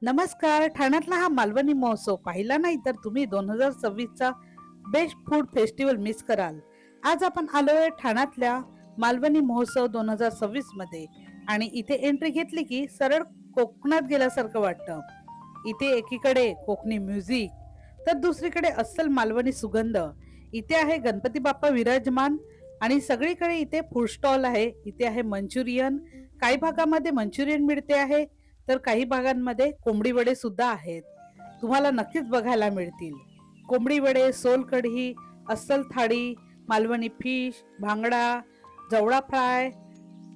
नमस्कार. ठाण्यातला हा मालवणी महोत्सव पाहिला नाही तर तुम्ही 2026 चा बेस्ट फूड फेस्टिवल मिस कराल. आज आपण आलोय ठाण्यातल्या मालवणी महोत्सव 2026 मध्ये आणि इथे एंट्री घेतली की सरळ कोकणात गेल्यासारखं वाटतं. इथे एकीकडे कोकणी म्युझिक तर दुसरीकडे अस्सल मालवणी सुगंध. इथे आहे गणपती बाप्पा विराजमान आणि सगळीकडे इथे फूड स्टॉल आहे. इथे आहे मंचुरियन. काही भागामध्ये मंचुरियन मिळते आहे तर काही भागांमध्ये कोंबडी वडे सुद्धा आहेत. तुम्हाला नक्कीच बघायला मिळतील. कोंबडी वडे, सोल कढी, अस्सल थाळी, मालवणी फिश, भांगडा, जवळा फ्राय,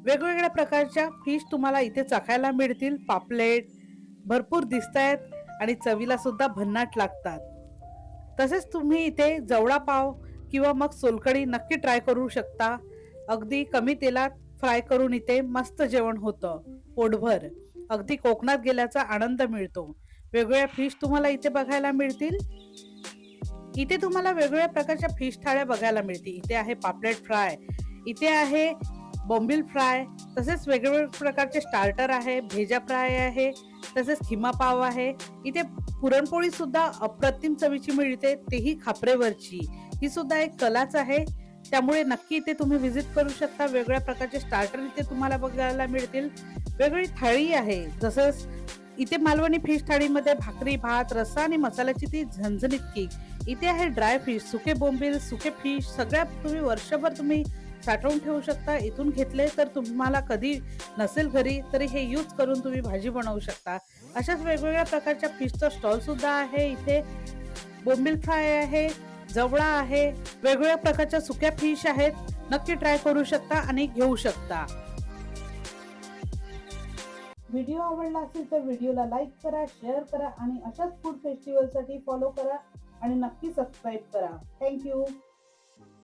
वेगवेगळ्या प्रकारच्या फिश तुम्हाला इथे चाखायला मिळतील. पापलेट भरपूर दिसतायत आणि चवीला सुद्धा भन्नाट लागतात. तसेच तुम्ही इथे जवळा पाव किंवा मग सोलकढी नक्की ट्राय करू शकता. अगदी कमी तेलात फ्राय करून इथे मस्त जेवण होतं पोटभर. अगदी कोकणात गेल्याचा आनंद मिळतो. वेगवेगळ्या फिश तुम्हाला इथे बघायला मिळतील. इथे तुम्हाला वेगवेगळ्या प्रकारच्या फिश थाळ्या बघायला मिळतील. इथे आहे पापलेट फ्राय, इथे आहे बोंबील फ्राय, तसेच वेगवेगळ्या प्रकारचे स्टार्टर आहे, भेजा फ्राय आहे, तसेच खिमा पाव आहे. इथे पुरणपोळी सुद्धा अप्रतिम चवीची मिळते, तेही खापरेवरची. ही सुद्धा एक कलाच आहे. त्यामुळे नक्की इथे तुम्ही व्हिजिट करू शकता. वेगवेगळ्या प्रकारचे स्टार्टर इथे तुम्हाला बघायला मिळतील. वेगवेगळी थाळी आहे. जसं इथे मालवणी फिश थाळीमध्ये भाकरी, भात, रस्सा आणि मसाल्याची ती झणझणीत केक. इथे आहे ड्राय फिश, सुके बोंबील, सुके फिश सगळ्या तुम्ही वर्षभर तुम्ही साठवून ठेवू शकता. इथून घेतले तर तुम्हाला कधी नसेल घरी तरी हे यूज करून तुम्ही भाजी बनवू शकता. अशाच वेगवेगळ्या प्रकारच्या फिशचा स्टॉल सुद्धा आहे इथे. बोंबील फ्राय आहे, जवळा आहे, वेगवेगळ्या प्रकारच्या सुक्या फिश आहेत. नक्की ट्राय करू शकता आणि घेऊ शकता. व्हिडिओ आवडला असेल तर व्हिडिओला लाईक करा, शेअर करा आणि अशाच फूड फेस्टिवलसाठी फॉलो करा आणि नक्की सबस्क्राईब करा. थँक्यू.